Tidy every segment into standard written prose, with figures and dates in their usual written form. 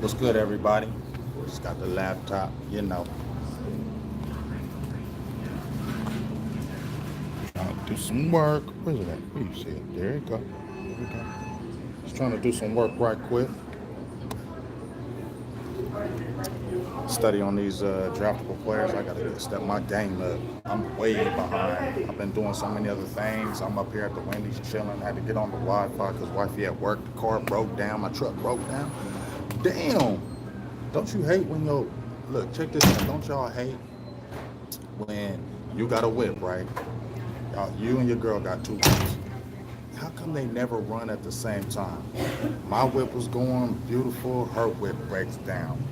What's good, everybody? Just got the laptop, trying to do some work. Where's it at? Where you see it? There you go. There we go. Just trying to do some work right quick. Study on these draftable players. I gotta step my game up. I'm way behind. I've been doing so many other things. I'm up here at the Wendy's chilling. I had to get on the Wi-Fi because wifey at work. The car broke down. My truck broke down. Damn. Don't you hate when your look? Check this out. Don't y'all hate when you got a whip, right? You and your girl got two whips. How come they never run at the same time? My whip was going beautiful. Her whip breaks down.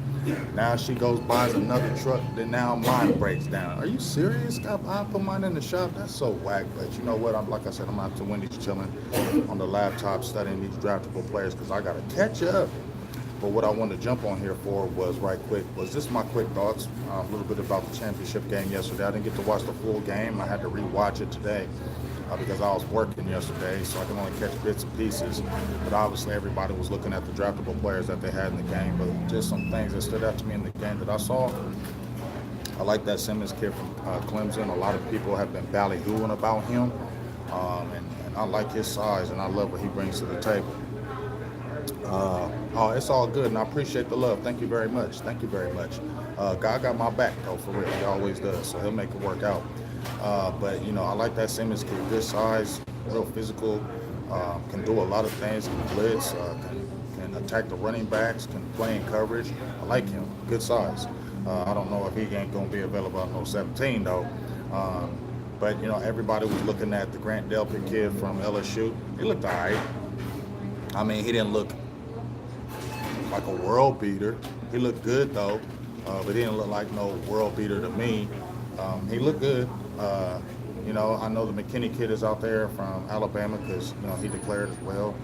Now she goes buys another truck. Then now mine breaks down. Are you serious? I put mine in the shop. That's so whack. But you know what? I'm like I said. I'm out to Wendy's chilling on the laptop studying these draftable players because I gotta catch up. But what I wanted to jump on here for was right quick was just my quick thoughts, a little bit about the championship game yesterday. I didn't get to watch the full game. I had to rewatch it today because I was working yesterday, so I can only catch bits and pieces. But obviously everybody was looking at the draftable players that they had in the game. But just some things that stood out to me in the game that I saw. I like that Simmons kid from Clemson. A lot of people have been ballyhooing about him. And I like his size, and I love what he brings to the table. Oh, it's all good, and I appreciate the love. Thank you very much. Thank you very much. God got my back, though, for real. He always does, so he'll make it work out. But, I like that Simmons kid. Good size, real physical, can do a lot of things, can blitz, can attack the running backs, can play in coverage. I like him. Good size. I don't know if he ain't going to be available at no 17, though. But, everybody was looking at the Grant Delpit kid from LSU. He looked all right. I mean, he didn't look like a world beater. He looked good though, but he didn't look like no world beater to me. He looked good. I know the McKinney kid is out there from Alabama because he declared as well.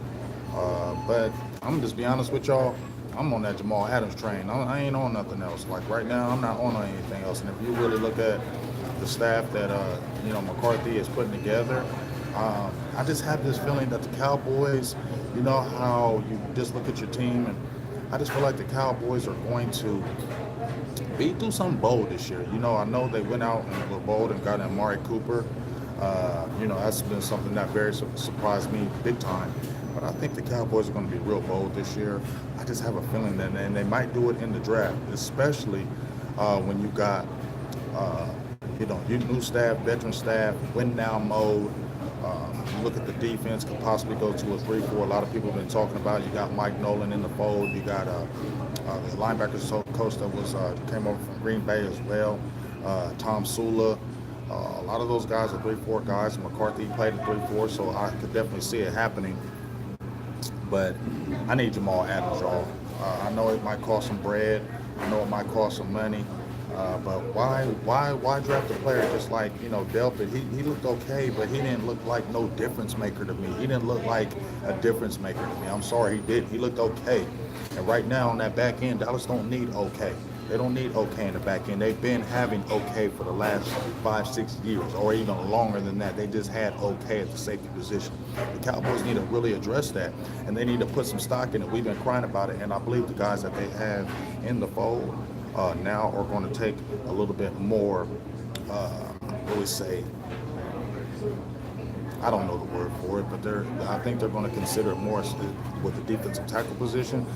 But I'm just be honest with y'all. I'm on that Jamal Adams train. I ain't on nothing else. Like right now, I'm not on anything else. And if you really look at the staff that McCarthy is putting together, I just have this feeling that the Cowboys, you know how you just look at your team, and I just feel like the Cowboys are going to do something bold this year. I know they went out and were bold and got Amari Cooper. That's been something that very surprised me big time. But I think the Cowboys are going to be real bold this year. I just have a feeling that, and they might do it in the draft, especially when you got, your new staff, veteran staff, win now mode. Look at the defense, could possibly go to a 3-4. A lot of people have been talking about it. You got Mike Nolan in the fold. You got the linebackers coach that came over from Green Bay as well. Tom Sula. A lot of those guys are 3-4 guys. McCarthy played at 3-4, so I could definitely see it happening. But I need Jamal Adams, y'all. I know it might cost some bread. I know it might cost some money. But why draft a player just like, Delpit? He looked okay, but he didn't look like no difference maker to me. He didn't look like a difference maker to me. I'm sorry, he did. He looked okay. And right now on that back end, Dallas don't need okay. They don't need okay in the back end. They've been having okay for the last 5-6 years, or even longer than that. They just had okay at the safety position. The Cowboys need to really address that, and they need to put some stock in it. We've been crying about it, and I believe the guys that they have in the fold now are going to take a little bit more, what we say, I don't know the word for it, but I think they're going to consider it more with the defensive tackle position.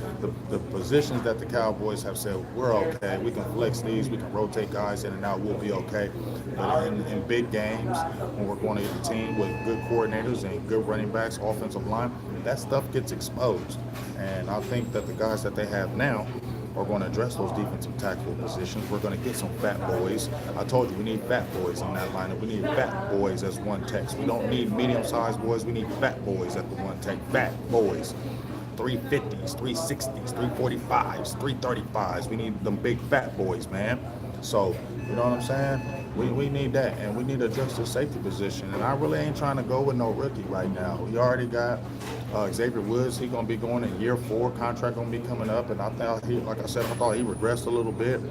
The positions that the Cowboys have said, we're okay, we can flex these, we can rotate guys in and out, we'll be okay. But in big games, when we're going to get a team with good coordinators and good running backs, offensive line, that stuff gets exposed. And I think that the guys that they have now are going to address those defensive tackle positions. We're going to get some fat boys. I told you we need fat boys in that lineup. We need fat boys as one techs. We don't need medium-sized boys. We need fat boys at the one tech. Fat boys. 350s, 360s, 345s, 335s. We need them big fat boys, man. So, you know what I'm saying? We need that, and we need to adjust the safety position. And I really ain't trying to go with no rookie right now. We already got Xavier Woods. He's going to be going in year 4. Contract going to be coming up, and I thought I thought he regressed a little bit.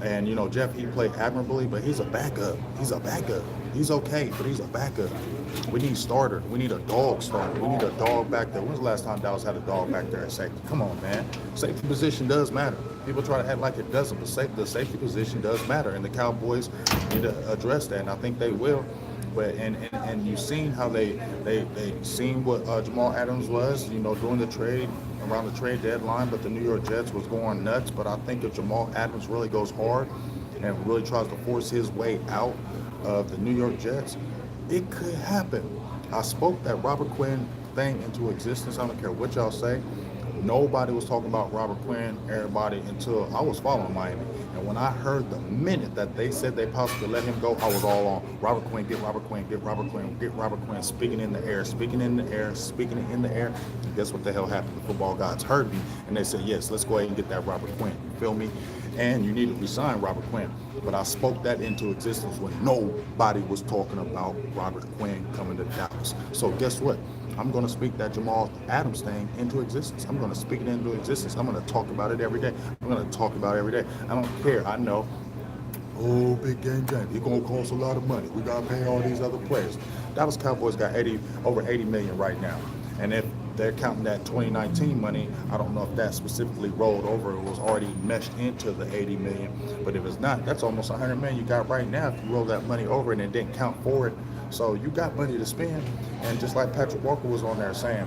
And Jeff, he played admirably, but he's a backup. He's a backup. He's okay, but he's a backup. We need starter. We need a dog starter. We need a dog back there. When's the last time Dallas had a dog back there at safety? Come on, man. Safety position does matter. People try to act like it doesn't, but the safety position does matter, and the Cowboys need to address that, and I think they will. But and you've seen how they seen what Jamal Adams was, during the trade, around the trade deadline, but the New York Jets was going nuts. But I think if Jamal Adams really goes hard and really tries to force his way out of the New York Jets, it could happen. I spoke that Robert Quinn thing into existence. I don't care what y'all say. Nobody was talking about Robert Quinn, everybody, until I was following Miami. And when I heard the minute that they said they possibly let him go, I was all on Robert Quinn, get Robert Quinn, get Robert Quinn, get Robert Quinn, speaking in the air, speaking in the air, speaking it in the air. And guess what the hell happened? The football gods heard me, and they said, yes, let's go ahead and get that Robert Quinn. You feel me? And you need to resign Robert Quinn. But I spoke that into existence when nobody was talking about Robert Quinn coming to Dallas. So guess what? I'm going to speak that Jamal Adams thing into existence. I'm going to speak it into existence. I'm going to talk about it every day. I'm going to talk about it every day. I don't care. I know, oh, big game James, it's going to cost a lot of money. We got to pay all these other players. Dallas Cowboys got over 80 million right now. And if they're counting that 2019 money, I don't know if that specifically rolled over. It was already meshed into the 80 million. But if it's not, that's almost 100 million you got right now if you roll that money over and it didn't count for it. So you got money to spend. And just like Patrick Walker was on there saying,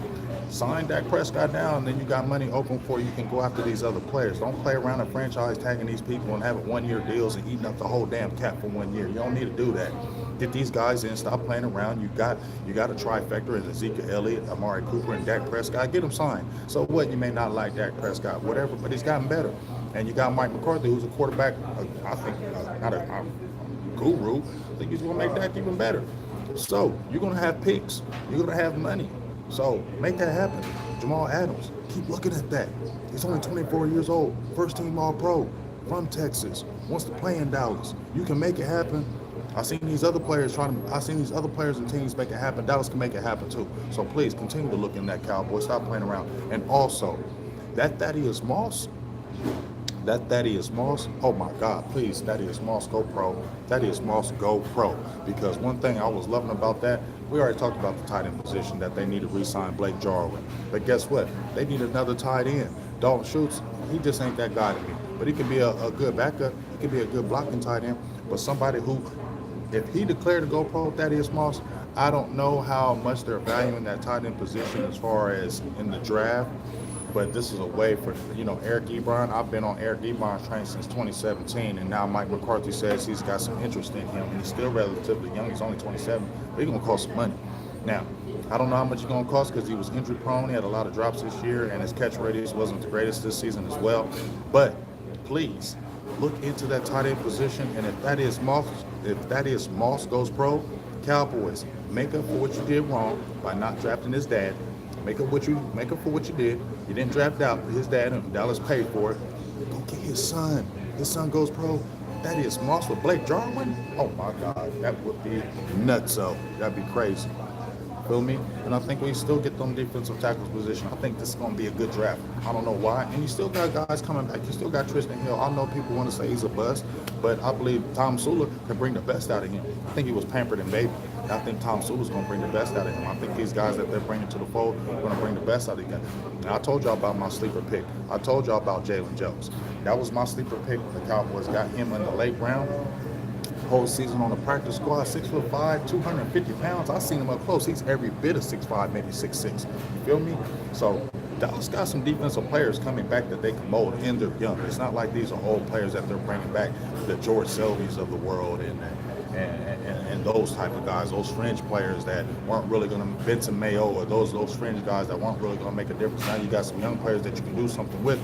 sign Dak Prescott down, and then you got money open for you can go after these other players. Don't play around a franchise tagging these people and having 1 year deals and eating up the whole damn cap for 1 year. You don't need to do that. Get these guys in, stop playing around. You got a trifecta in Ezekiel Elliott, Amari Cooper, and Dak Prescott. Get them signed. So what? You may not like Dak Prescott, whatever, but he's gotten better. And you got Mike McCarthy, who's a quarterback, I think, not a guru. I think he's going to make Dak even better. So you're going to have picks. You're going to have money. So make that happen. Jamal Adams, keep looking at that. He's only 24 years old, first team All-Pro from Texas, wants to play in Dallas. You can make it happen. I've seen these other players and teams make it happen. Dallas can make it happen too. So please continue to look in that Cowboy. Stop playing around. And also, that Thaddeus Moss, oh my God, please, Thaddeus Moss, go pro. Thaddeus Moss, go pro. Because one thing I was loving about that, we already talked about the tight end position, that they need to re-sign Blake Jarwin. But guess what? They need another tight end. Dalton Schultz, he just ain't that guy to me. But he can be a good backup. He can be a good blocking tight end. But somebody who, if he declared to go pro, Thaddeus Moss, I don't know how much they're valuing that tight end position as far as in the draft. But this is a way for, Eric Ebron. I've been on Eric Ebron's train since 2017, and now Mike McCarthy says he's got some interest in him, and he's still relatively young. He's only 27, but he's going to cost some money. Now, I don't know how much he's going to cost because he was injury prone. He had a lot of drops this year, and his catch radius wasn't the greatest this season as well. But please look into that tight end position, and if Thaddeus Moss goes pro, Cowboys, make up for what you did wrong by not drafting his dad. Make up for what you did. You didn't draft out his dad, and Dallas paid for it. Go get his son. His son goes pro. That is Moss with Blake Jarwin. Oh my God, that would be nutso. That'd be crazy. Feel me? And I think we still get them defensive tackles position. I think this is going to be a good draft. I don't know why. And you still got guys coming back. You still got Tristan Hill. I know people want to say he's a bust, but I believe Tom Sula can bring the best out of him. I think he was pampered and baby. I think Tom Sula's going to bring the best out of him. I think these guys that they're bringing to the fold are going to bring the best out of him. Now, I told y'all about my sleeper pick. I told y'all about Jalen Jones. That was my sleeper pick. The Cowboys got him in the late round. Whole season on the practice squad, 6'5", 250 pounds. I seen him up close. He's every bit of 6'5", maybe 6'6". You feel me? So Dallas got some defensive players coming back that they can mold, and they're young. It's not like these are old players that they're bringing back, the George Selby's of the world and those type of guys, those fringe players that weren't really going to, Vincent Mayo, or those fringe guys that weren't really going to make a difference. Now you got some young players that you can do something with.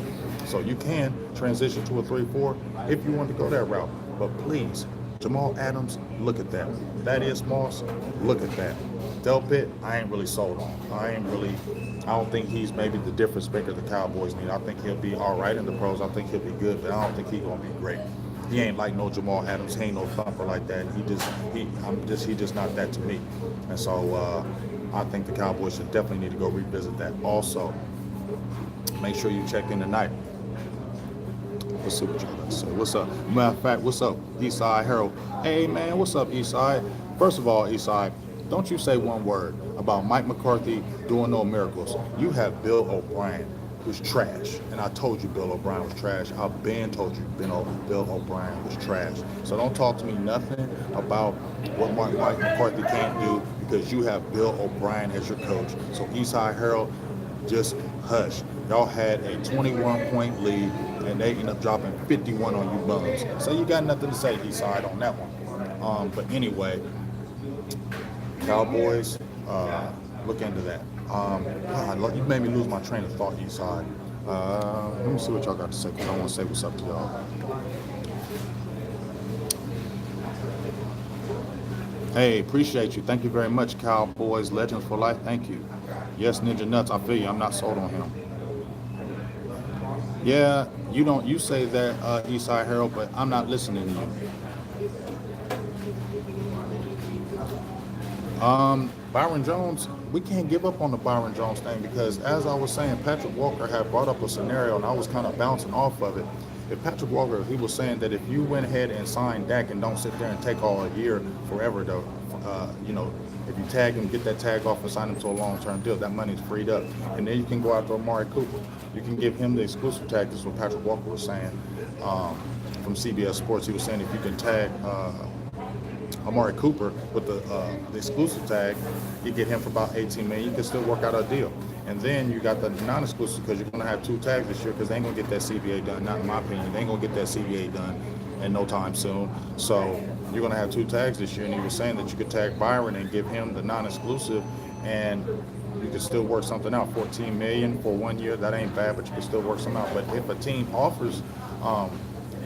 So you can transition to a 3-4 if you want to go that route. But please, Jamal Adams, look at that. Thaddeus Moss, look at that. Delpit, I ain't really sold on. I don't think he's maybe the difference maker the Cowboys need. I think he'll be all right in the pros. I think he'll be good, but I don't think he's gonna be great. He ain't like no Jamal Adams. He ain't no thumper like that. He just not that to me. And so I think the Cowboys should definitely need to go revisit that. Also, make sure you check in tonight. Let's see what y'all got to say. What's up? Matter of fact, what's up, Eastside Harold? Hey man, what's up, Eastside? First of all, Eastside, don't you say one word about Mike McCarthy doing no miracles. You have Bill O'Brien, who's trash. And I told you Bill O'Brien was trash. I've been told you Bill O'Brien was trash. So don't talk to me nothing about what Mike McCarthy can't do because you have Bill O'Brien as your coach. So Eastside Harold, just hush. Y'all had a 21-point lead, and they ended up dropping 51 on you bums. So you got nothing to say, Eastside, on that one. But anyway, Cowboys, look into that. God, you made me lose my train of thought, Eastside. Let me see what y'all got to say, because I want to say what's up to y'all. Hey, appreciate you. Thank you very much, Cowboys Legends for Life. Thank you. Yes, Ninja Nuts, I feel you. I'm not sold on him. Yeah, you say that, Eastside Harold, but I'm not listening to you. Byron Jones, we can't give up on the Byron Jones thing because, as I was saying, Patrick Walker had brought up a scenario, and I was kind of bouncing off of it. If Patrick Walker, he was saying that if you went ahead and signed Dak and don't sit there and take all a year forever, though, if you tag him, get that tag off and sign him to a long-term deal, that money's freed up. And then you can go after Amari Cooper. You can give him the exclusive tag. This is what Patrick Walker was saying from CBS Sports. He was saying if you can tag Amari Cooper with the exclusive tag, you get him for about $18 million. You can still work out a deal. And then you got the non-exclusive because you're going to have 2 tags this year because they ain't going to get that CBA done. Not in my opinion. They ain't going to get that CBA done in no time soon. So you're going to have 2 tags this year. And he was saying that you could tag Byron and give him the non-exclusive, and you could still work something out. $14 million for 1 year, that ain't bad, but you can still work something out. But if a team offers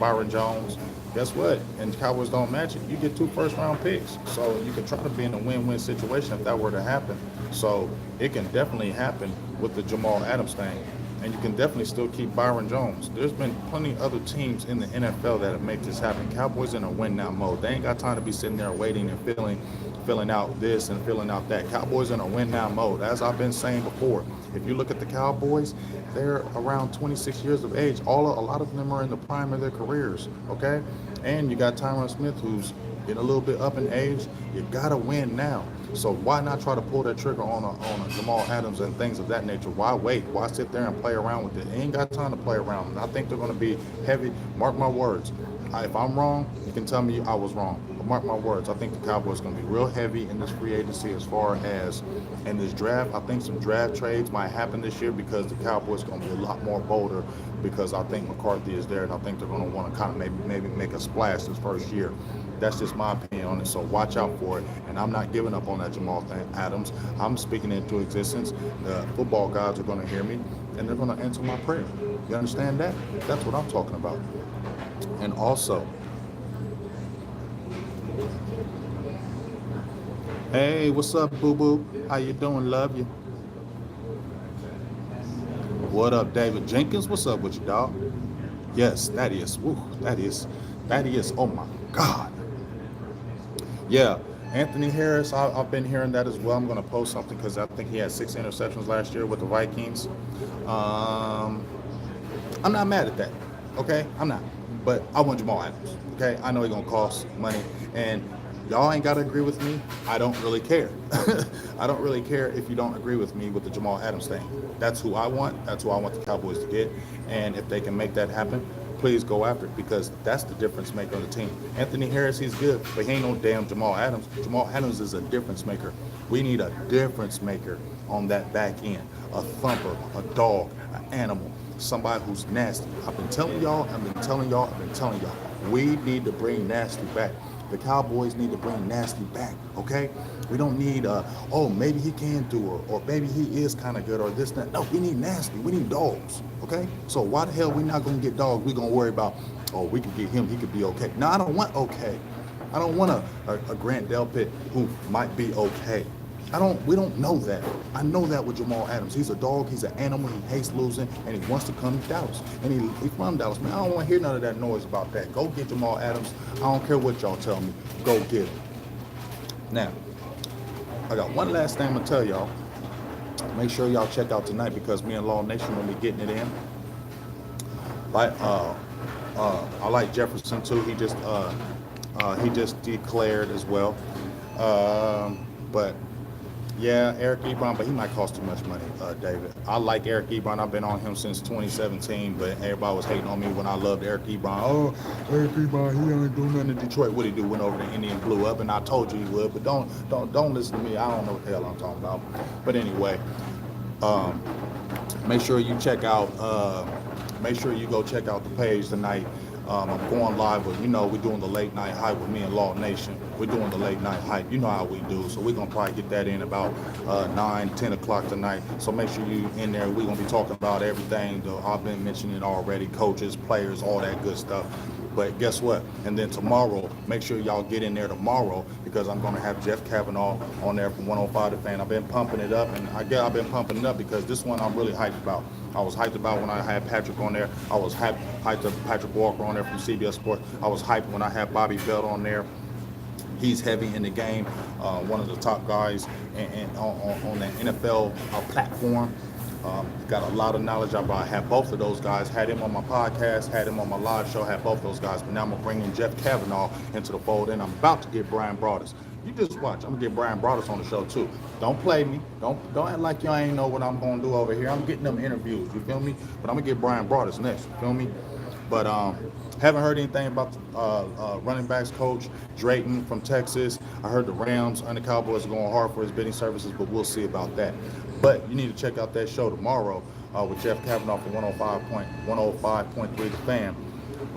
Byron Jones, guess what? And the Cowboys don't match it, you get 2 first-round picks. So you can try to be in a win-win situation if that were to happen. So it can definitely happen with the Jamal Adams thing. And you can definitely still keep Byron Jones. There's been plenty of other teams in the NFL that have made this happen. Cowboys in a win-now mode. They ain't got time to be sitting there waiting and filling out this and filling out that. Cowboys in a win-now mode. As I've been saying before, if you look at the Cowboys, they're around 26 years of age. A lot of them are in the prime of their careers, okay? And you got Tyron Smith, who's getting a little bit up in age. You got to win now. So why not try to pull that trigger on a Jamal Adams and things of that nature? Why wait? Why sit there and play around with it? Ain't got time to play around. And I think they're going to be heavy. Mark my words. If I'm wrong, you can tell me I was wrong. But mark my words. I think the Cowboys are going to be real heavy in this free agency as far as in this draft. I think some draft trades might happen this year because the Cowboys are going to be a lot more bolder because I think McCarthy is there, and I think they're going to want to kind of maybe make a splash this first year. That's just my opinion on it, so watch out for it. And I'm not giving up on that Jamal Adams. I'm speaking into existence. The football gods are going to hear me, and they're going to answer my prayer. You understand that? That's what I'm talking about. And also, hey, what's up, boo-boo? How you doing? Love you. What up, David Jenkins? What's up with you, dog? Yes, that is. Woo, that is. Oh, my God. Yeah, Anthony Harris, I've been hearing that as well. I'm going to post something because I think he had 6 interceptions last year with the Vikings. I'm not mad at that, okay? I'm not. But I want Jamal Adams, okay? I know he's going to cost money. And y'all ain't got to agree with me. I don't really care. I don't really care if you don't agree with me with the Jamal Adams thing. That's who I want. That's who I want the Cowboys to get. And if they can make that happen, please go after it because that's the difference maker on the team. Anthony Harris, he's good, but he ain't no damn Jamal Adams. Jamal Adams is a difference maker. We need a difference maker on that back end. A thumper, a dog, an animal, somebody who's nasty. I've been telling y'all. We need to bring nasty back. The Cowboys need to bring nasty back, okay? We don't need, maybe he can do it, or maybe he is kind of good, or this, that. No, we need nasty. We need dogs, okay? So why the hell we not going to get dogs? We're going to worry about, we can get him. He could be okay. No, I don't want okay. I don't want a Grant Delpit who might be okay. We don't know that. I know that with Jamal Adams. He's a dog, he's an animal, he hates losing, and he wants to come to Dallas. And he's from Dallas, man. I don't want to hear none of that noise about that. Go get Jamal Adams. I don't care what y'all tell me. Go get him. Now, I got one last thing I'm going to tell y'all. Make sure y'all check out tonight because me and Law Nation will be getting it in. I like Jefferson too. He just declared as well. But yeah, Eric Ebron, but he might cost too much money, David. I like Eric Ebron. I've been on him since 2017, but everybody was hating on me when I loved Eric Ebron. Oh, Eric Ebron, he ain't doing nothing in Detroit. What he do? Went over to Indy and blew up, and I told you he would. But don't listen to me. I don't know what the hell I'm talking about. But anyway, um, make sure you check out. Make sure you go check out the page tonight. I'm going live with, we're doing the late night hype with me and Law Nation. We're doing the late night hype. You know how we do. So we're going to probably get that in about 9, 10 o'clock tonight. So make sure you in there. We're going to be talking about everything. I've been mentioning already, coaches, players, all that good stuff. But guess what? And then tomorrow, make sure y'all get in there tomorrow because I'm going to have Jeff Kavanaugh on there from 105 The Fan. I've been pumping it up, and I guess I've been pumping it up because this one I'm really hyped about. I was hyped about when I had Patrick on there. I was hyped up Patrick Walker on there from CBS Sports. I was hyped when I had Bobby Belt on there. He's heavy in the game, one of the top guys on the NFL platform. Got a lot of knowledge. I had both of those guys, had him on my podcast, had him on my live show, had both those guys. But now I'm going to bring in Jeff Kavanaugh into the fold, and I'm about to get Brian Broaddus. You just watch. I'm going to get Brian Broaddus on the show, too. Don't play me. Don't act like y'all ain't know what I'm going to do over here. I'm getting them interviews, you feel me? But I'm going to get Brian Broaddus next, you feel me? But haven't heard anything about the running backs coach Drayton from Texas. I heard the Rams and the Cowboys are going hard for his bidding services, but we'll see about that. But you need to check out that show tomorrow with Jeff Kavanaugh from 105.3 The Fan.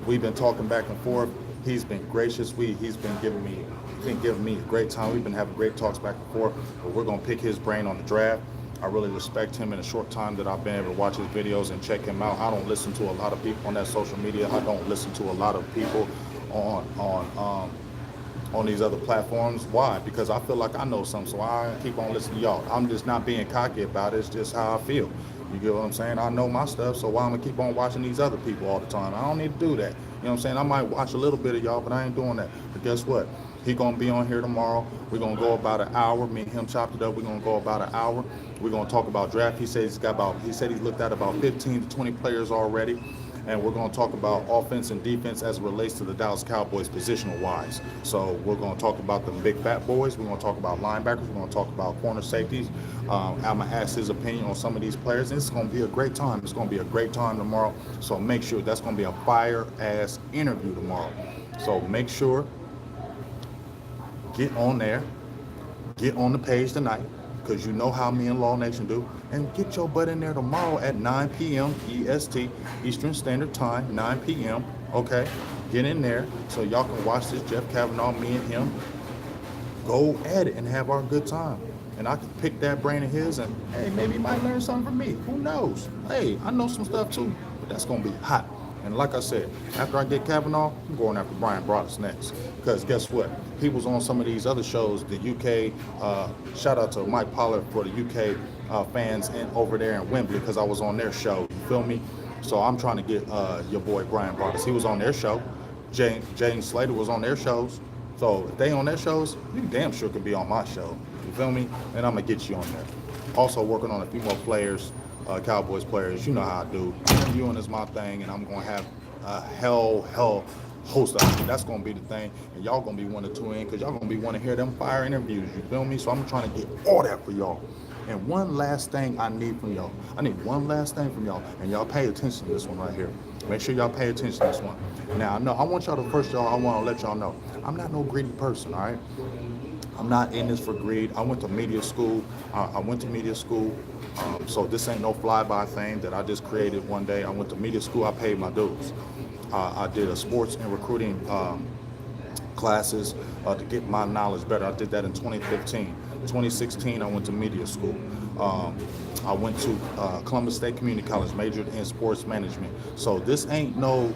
We've been talking back and forth. He's been gracious. He's been giving me a great time. We've been having great talks back and forth. But we're gonna pick his brain on the draft. I really respect him in a short time that I've been able to watch his videos and check him out. I don't listen to a lot of people on that social media. I don't listen to a lot of people on these other platforms. Why? Because I feel like I know something, so I keep on listening to y'all. I'm just not being cocky about it. It's just how I feel. You get what I'm saying? I know my stuff, so why am I keep on watching these other people all the time? I don't need to do that. You know what I'm saying? I might watch a little bit of y'all, but I ain't doing that. But guess what? He gonna be on here tomorrow. We're gonna go about an hour. Me and him chopped it up. We're gonna go about an hour. We're gonna talk about draft. He said he's looked at about 15 to 20 players already. And we're going to talk about offense and defense as it relates to the Dallas Cowboys positional wise. So we're going to talk about the big fat boys. We're going to talk about linebackers. We're going to talk about corner safeties. I'm going to ask his opinion on some of these players. And it's going to be a great time. It's going to be a great time tomorrow. So make sure that's going to be a fire-ass interview tomorrow. So make sure, get on there, get on the page tonight, because you know how me and Law Nation do. And get your butt in there tomorrow at 9 p.m. EST, Eastern Standard Time, 9 p.m. Okay? Get in there so y'all can watch this Jeff Kavanaugh, me and him, go at it and have our good time. And I can pick that brain of his and, hey, maybe he might learn something from me. Who knows? Hey, I know some stuff too, but that's going to be hot. And like I said, after I get Kavanaugh, I'm going after Brian Broaddus next. Because guess what? He was on some of these other shows, the UK. Shout out to Mike Pollard for the UK fans over there in Wembley, because I was on their show. You feel me? So I'm trying to get your boy Brian Broaddus. He was on their show. James Slater was on their shows. So if they on their shows, you damn sure could be on my show. You feel me? And I'm going to get you on there. Also working on a few more players. Cowboys players, you know how I do. Interviewing is my thing, and I'm going to have a hell host of it. That's going to be the thing, and y'all going to be one or two in, because y'all going to be want to hear them fire interviews, you feel me? So I'm trying to get all that for y'all. And one last thing I need from y'all. I need one last thing from y'all, and y'all pay attention to this one right here. Make sure y'all pay attention to this one. Now, I want y'all to first, I want to let y'all know, I'm not no greedy person, all right? I'm not in this for greed. I went to media school. So this ain't no flyby thing that I just created one day. I went to media school. I paid my dues. I did a sports and recruiting classes to get my knowledge better. I did that in 2015. 2016, I went to media school. I went to Columbus State Community College, majored in sports management. So this ain't no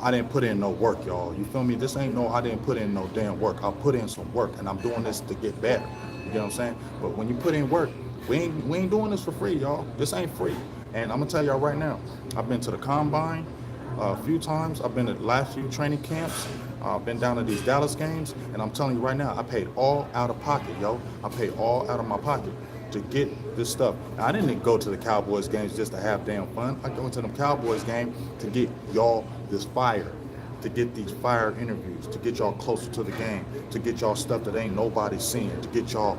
I didn't put in no work, y'all. You feel me? This ain't no, I didn't put in no damn work. I put in some work, and I'm doing this to get better. You get what I'm saying? But when you put in work, we ain't doing this for free, y'all. This ain't free. And I'm gonna tell y'all right now, I've been to the combine a few times. I've been to the last few training camps. I've been down to these Dallas games, and I'm telling you right now, I paid all out of pocket, yo. I paid all out of my pocket to get this stuff. Now, I didn't go to the Cowboys games just to have damn fun. I go to them Cowboys game to get y'all this fire, to get these fire interviews, to get y'all closer to the game, to get y'all stuff that ain't nobody seeing, to get y'all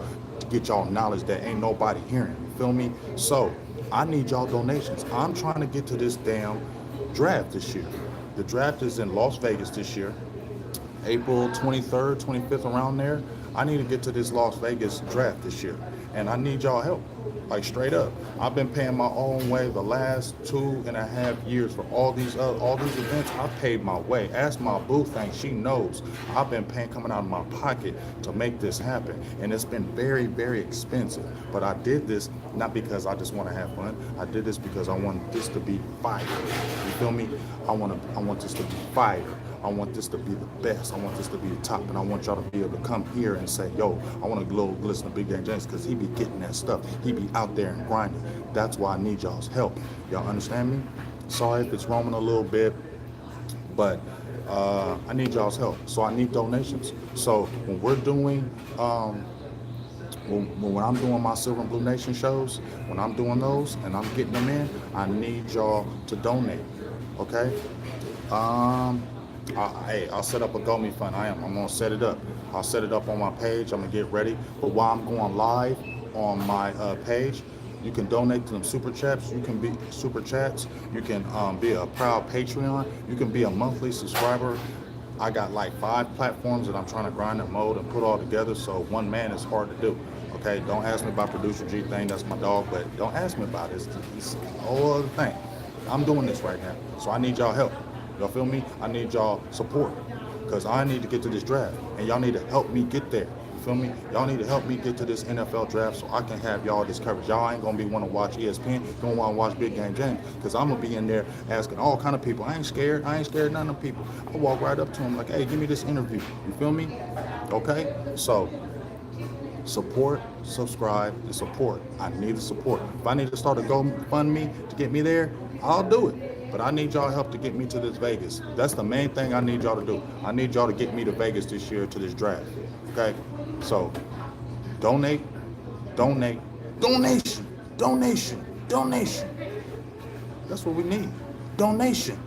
knowledge that ain't nobody hearing. You feel me? So I need y'all donations. I'm trying to get to this damn draft this year. The draft is in Las Vegas this year, April 23rd, 25th, around there. I need to get to this Las Vegas draft this year, and I need y'all help. Like, straight up, I've been paying my own way the last 2.5 years for all these events. I paid my way. Ask my boo thing, she knows. I've been paying, coming out of my pocket to make this happen, and it's been very, very expensive. But I did this not because I just want to have fun. I did this because I want this to be fire. You feel me? I want this to be fire. I want this to be the best. I want this to be the top, and I want y'all to be able to come here and say, yo, I want to listen to BigGameJames because he be getting that stuff. He be out there and grinding. That's why I need y'all's help. Y'all understand me? Sorry if it's roaming a little bit, but I need y'all's help. So I need donations. So when we're doing, when I'm doing my Silver and Blue Nation shows, when I'm doing those and I'm getting them in, I need y'all to donate. Okay? I'll set up a GoMe fund. I'm gonna set it up. I'll set it up on my page. I'm gonna get ready. But while I'm going live on my page, you can donate to them super chats. You can be super chats. You can be a proud Patreon. You can be a monthly subscriber. I got like 5 platforms that I'm trying to grind and mold and put all together. So one man is hard to do. Okay, don't ask me about Producer G thing. That's my dog. But don't ask me about it. It's a whole other thing. I'm doing this right now, so I need y'all help. Y'all feel me? I need y'all support, because I need to get to this draft, and y'all need to help me get there. You feel me? Y'all need to help me get to this NFL draft so I can have y'all this coverage. Y'all ain't gonna be want to watch ESPN. You gonna want to watch BigGameJames, because I'm gonna be in there asking all kind of people. I ain't scared. I ain't scared of none of them people. I walk right up to them like, hey, give me this interview. You feel me? Okay? So support, subscribe, and support. I need the support. If I need to start a GoFundMe to get me there, I'll do it. But I need y'all help to get me to this Vegas. That's the main thing I need y'all to do. I need y'all to get me to Vegas this year to this draft. Okay? So donate, donation. That's what we need. Donation.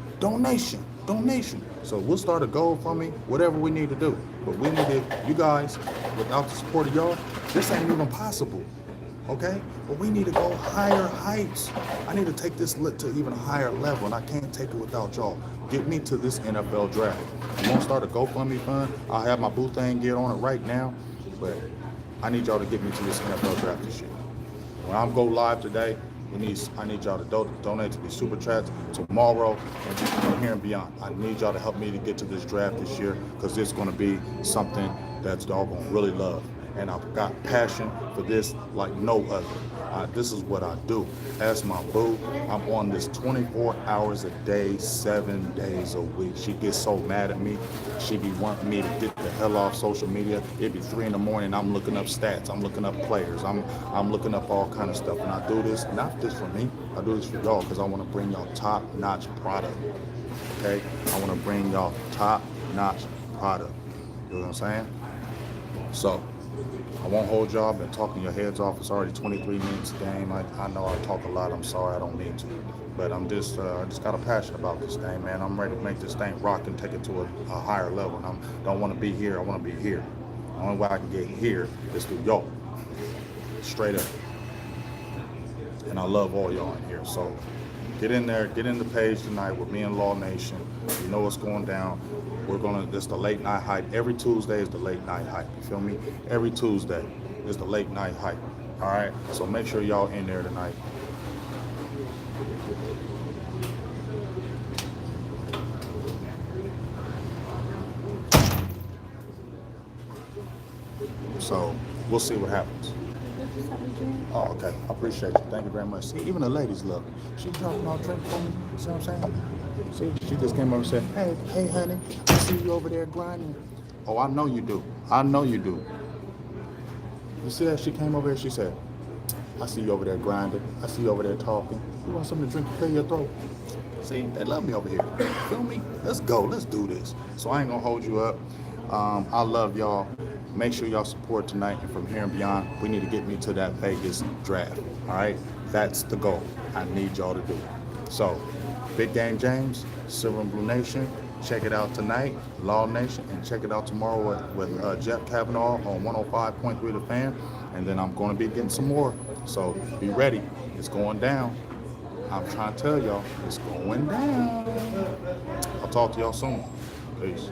So we'll start a GoFundMe, whatever we need to do. But we need to, you guys, without the support of y'all, this ain't even possible. Okay? But we need to go higher heights. I need to take this to even a higher level, and I can't take it without y'all. Get me to this NFL draft. I'm gonna start a GoFundMe fund. I'll have my boo thing get on it right now, but I need y'all to get me to this NFL draft this year. When I go live today, I need y'all to donate to these super chats tomorrow and from here and beyond. I need y'all to help me to get to this draft this year, because it's gonna be something that's y'all gonna really love. And I've got passion for this like no other. This is what I do. As my boo, I'm on this 24 hours a day, 7 days a week. She gets so mad at me. She be wanting me to get the hell off social media. It'd be 3 in the morning. I'm looking up stats. I'm looking up players. I'm looking up all kind of stuff. And I do this, not just for me. I do this for y'all because I want to bring y'all top-notch product. Okay? I want to bring y'all top-notch product. You know what I'm saying? So I won't hold y'all. I've been talking your heads off. It's already 23 minutes game. I know I talk a lot. I'm sorry. I don't mean to. But I just got a passion about this thing, man. I'm ready to make this thing rock and take it to a higher level. And I don't want to be here. I want to be here. The only way I can get here is through y'all. Straight up. And I love all y'all in here. So get in there. Get in the page tonight with me and Law Nation. You know what's going down. It's the late night hype. Every Tuesday is the late night hype. You feel me? Every Tuesday is the late night hype. All right? So make sure y'all in there tonight. So we'll see what happens. Oh, okay. I appreciate you. Thank you very much. See, even the ladies love me. She dropping all drink for me. See what I'm saying? See, she just came over and said, hey, honey, I see you over there grinding. Oh, I know you do. I know you do. You see that? She came over here, she said, I see you over there grinding. I see you over there talking. You want something to drink to clear your throat? See, they love me over here. Feel me? Let's go. Let's do this. So I ain't going to hold you up. I love y'all. Make sure y'all support tonight, and from here and beyond, we need to get me to that Vegas draft. All right? That's the goal. I need y'all to do it. So Big Game James, Silver and Blue Nation. Check it out tonight, Law Nation, and check it out tomorrow with Jeff Kavanaugh on 105.3 The Fan. And then I'm going to be getting some more. So be ready. It's going down. I'm trying to tell y'all, it's going down. I'll talk to y'all soon. Peace.